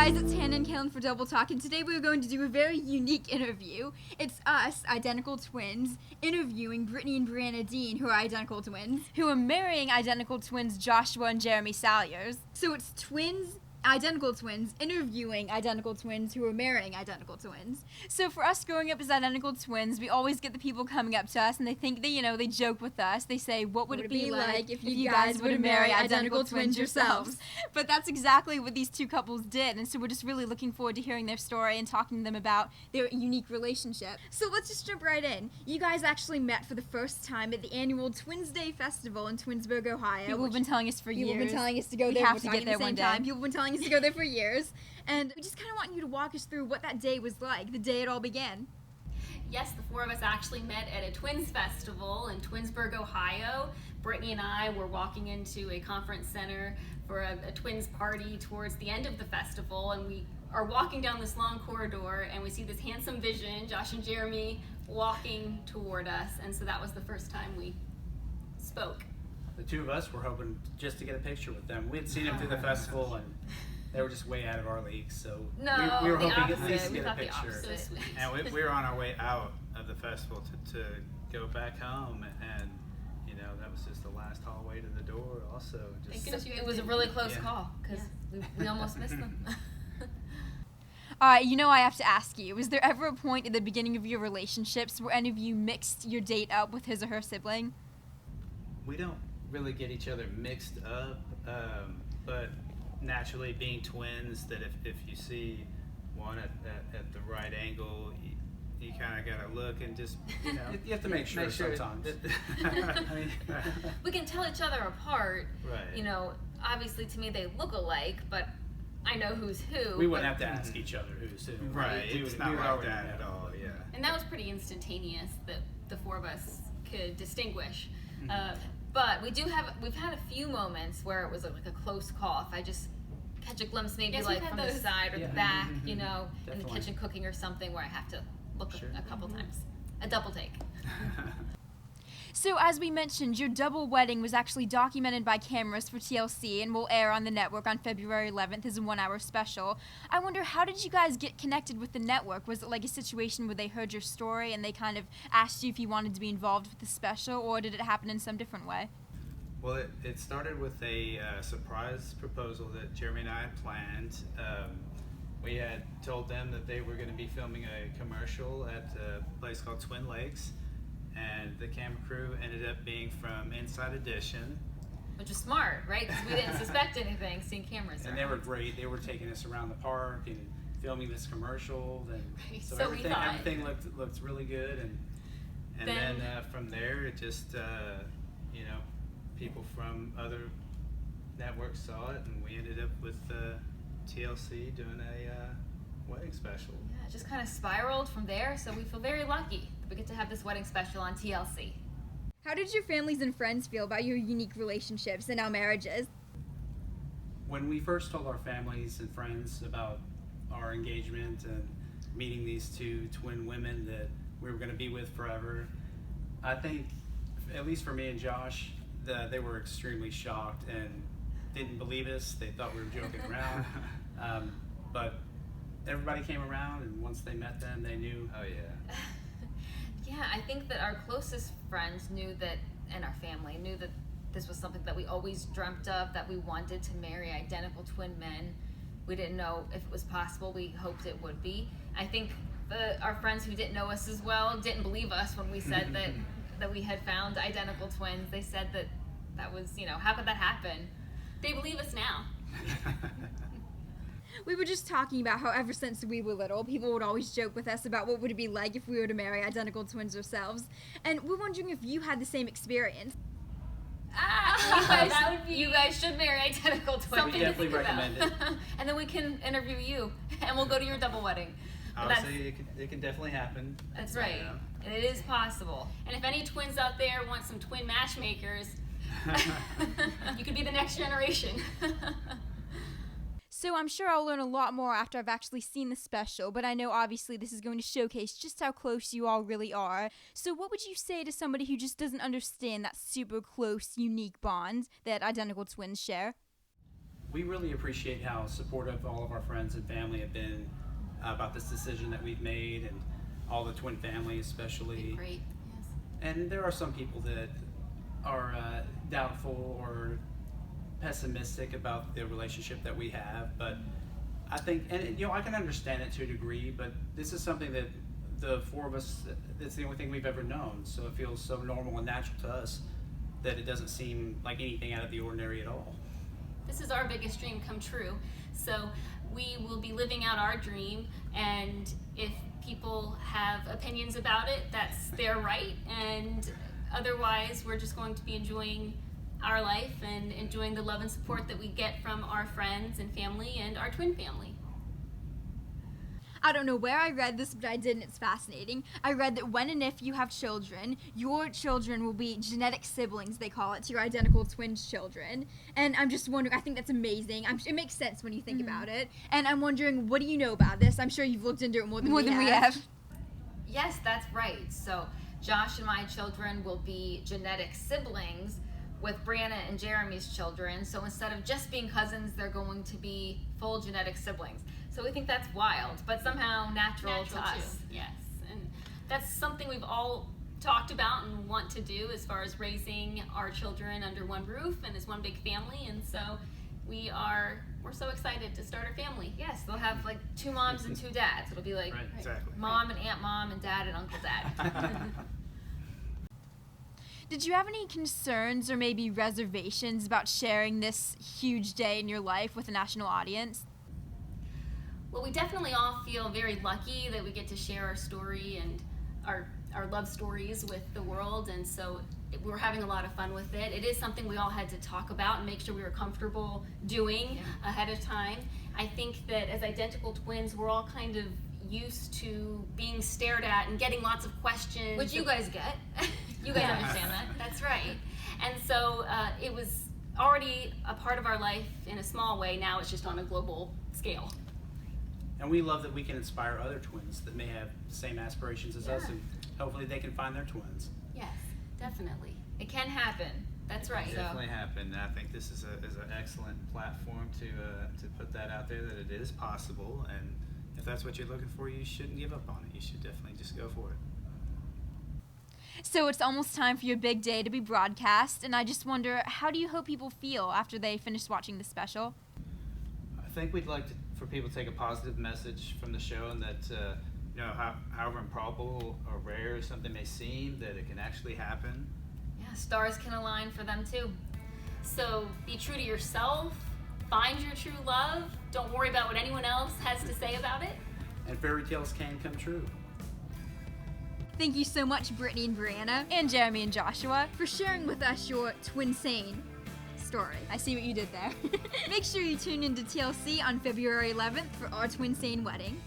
guys, it's Hannah and Cailin for Double Talk, and today we're going to do a very unique interview. It's us, identical twins, interviewing Brittany and Briana Dean, who are identical twins, who are marrying identical twins Joshua and Jeremy Salyers. So it's identical twins interviewing identical twins who are marrying identical twins. So for us growing up as identical twins, we always get the people coming up to us and they think they joke with us. They say, what would it be like if you guys were to marry identical twins yourselves? But that's exactly what these two couples did, and so we're just really looking forward to hearing their story and talking to them about their unique relationship. So let's just jump right in. You guys actually met for the first time at the annual Twins Day Festival in Twinsburg, Ohio. People have been telling us for years. People have been telling us to go there. We have to get there one day. People have been telling us to go there for years, and we just kind of want you to walk us through what that day was like, the day it all began. Yes, the four of us actually met at a Twins Festival in Twinsburg, Ohio. Brittany and I were walking into a conference center for a Twins party towards the end of the festival, and we are walking down this long corridor, and we see this handsome vision, Josh and Jeremy, walking toward us, and so that was the first time we spoke. The two of us were hoping just to get a picture with them. We had seen them through the festival, and they were just way out of our league, so we were hoping at least to get a picture. And we were on our way out of the festival to go back home, and that was just the last hallway to the door. Also, it was a really close call because we almost missed them. I have to ask you, was there ever a point at the beginning of your relationships where any of you mixed your date up with his or her sibling? We don't really get each other mixed up, but naturally being twins, that if you see one at the right angle, you kind of got to look and just, you have to make sure sometimes. We can tell each other apart. Right. Obviously to me they look alike, but I know who's who. We wouldn't have to ask each other who's who. Right, it's not like that at all, yeah. And that was pretty instantaneous that the four of us could distinguish. But we've had a few moments where it was like a close call. If I just catch a glimpse maybe like from the side or the back, in the kitchen cooking or something where I have to look a couple times. A double take. So as we mentioned, your double wedding was actually documented by cameras for TLC and will air on the network on February 11th as a 1-hour special. I wonder, how did you guys get connected with the network? Was it like a situation where they heard your story and they kind of asked you if you wanted to be involved with the special, or did it happen in some different way? Well, it started with a surprise proposal that Jeremy and I had planned. We had told them that they were going to be filming a commercial at a place called Twin Lakes, and the camera crew ended up being from Inside Edition. Which was smart, right? Because we didn't suspect anything, seeing cameras around. And they were great. They were taking us around the park and filming this commercial. And so everything looked really good. And then from there, it just, people from other networks saw it, and we ended up with TLC doing a wedding special. Yeah, it just kind of spiraled from there, so we feel very lucky that we get to have this wedding special on TLC. How did your families and friends feel about your unique relationships and now marriages? When we first told our families and friends about our engagement and meeting these two twin women that we were going to be with forever, I think, at least for me and Josh, they were extremely shocked and didn't believe us. They thought we were joking around. But everybody came around, and once they met them, they knew. Oh yeah. Yeah, I think that our closest friends knew that, and our family knew that this was something that we always dreamt of, that we wanted to marry identical twin men. We didn't know if it was possible. We hoped it would be. I think our friends who didn't know us as well didn't believe us when we said that we had found identical twins. They said that was, how could that happen? They believe us now. We were just talking about how ever since we were little, people would always joke with us about what would it be like if we were to marry identical twins ourselves. And we're wondering if you had the same experience. You guys should marry identical twins. We definitely recommend it. And then we can interview you, and we'll go to your double wedding. Obviously, it can definitely happen. That's right. And it is possible. And if any twins out there want some twin matchmakers, you could be the next generation. So I'm sure I'll learn a lot more after I've actually seen the special, but I know obviously this is going to showcase just how close you all really are. So what would you say to somebody who just doesn't understand that super close, unique bond that identical twins share? we really appreciate how supportive all of our friends and family have been about this decision that we've made, and all the twin family especially. Great. Yes. And there are some people that are doubtful or pessimistic about the relationship that we have, but I think, and you know, I can understand it to a degree, but this is something that the four of us, it's the only thing we've ever known, so it feels so normal and natural to us that it doesn't seem like anything out of the ordinary at all. This is our biggest dream come true, so we will be living out our dream, and if people have opinions about it, that's their right, and otherwise we're just going to be enjoying our life and enjoying the love and support that we get from our friends and family and our twin family. I don't know where I read this, but I did, and it's fascinating. I read that when and if you have children, your children will be genetic siblings, they call it, to your identical twin children. And I'm just wondering, I think that's amazing. It makes sense when you think about it. And I'm wondering, what do you know about this? I'm sure you've looked into it more than we have. Yes, that's right. So Josh and my children will be genetic siblings with Briana and Jeremy's children. So instead of just being cousins, they're going to be full genetic siblings. So we think that's wild, but somehow natural to us. Too. Yes, and that's something we've all talked about and want to do as far as raising our children under one roof and as one big family. And so we're so excited to start our family. Yes, they'll have like 2 moms and 2 dads. It'll be like Right, exactly. mom and aunt mom and dad and uncle dad. Did you have any concerns or maybe reservations about sharing this huge day in your life with a national audience? Well, we definitely all feel very lucky that we get to share our story and our love stories with the world, and so we're having a lot of fun with it. It is something we all had to talk about and make sure we were comfortable doing ahead of time. I think that as identical twins, we're all kind of used to being stared at and getting lots of questions. Which you guys get. You guys understand that. That's right. And so it was already a part of our life in a small way. Now it's just on a global scale. And we love that we can inspire other twins that may have the same aspirations as us, and hopefully they can find their twins. Yes, definitely. It can happen. That's right. It definitely happened. I think this is an excellent platform to put that out there, that it is possible, and if that's what you're looking for, you shouldn't give up on it. You should definitely just go for it. So it's almost time for your big day to be broadcast, and I just wonder, how do you hope people feel after they finish watching the special? I think we'd like for people to take a positive message from the show, and that however improbable or rare something may seem, that it can actually happen. Yeah, stars can align for them too. So be true to yourself, find your true love, don't worry about what anyone else has to say about it. And fairy tales can come true. Thank you so much, Brittany and Briana, and Jeremy and Joshua, for sharing with us your Twinsane story. I see what you did there. Make sure you tune into TLC on February 11th for our Twinsane Wedding.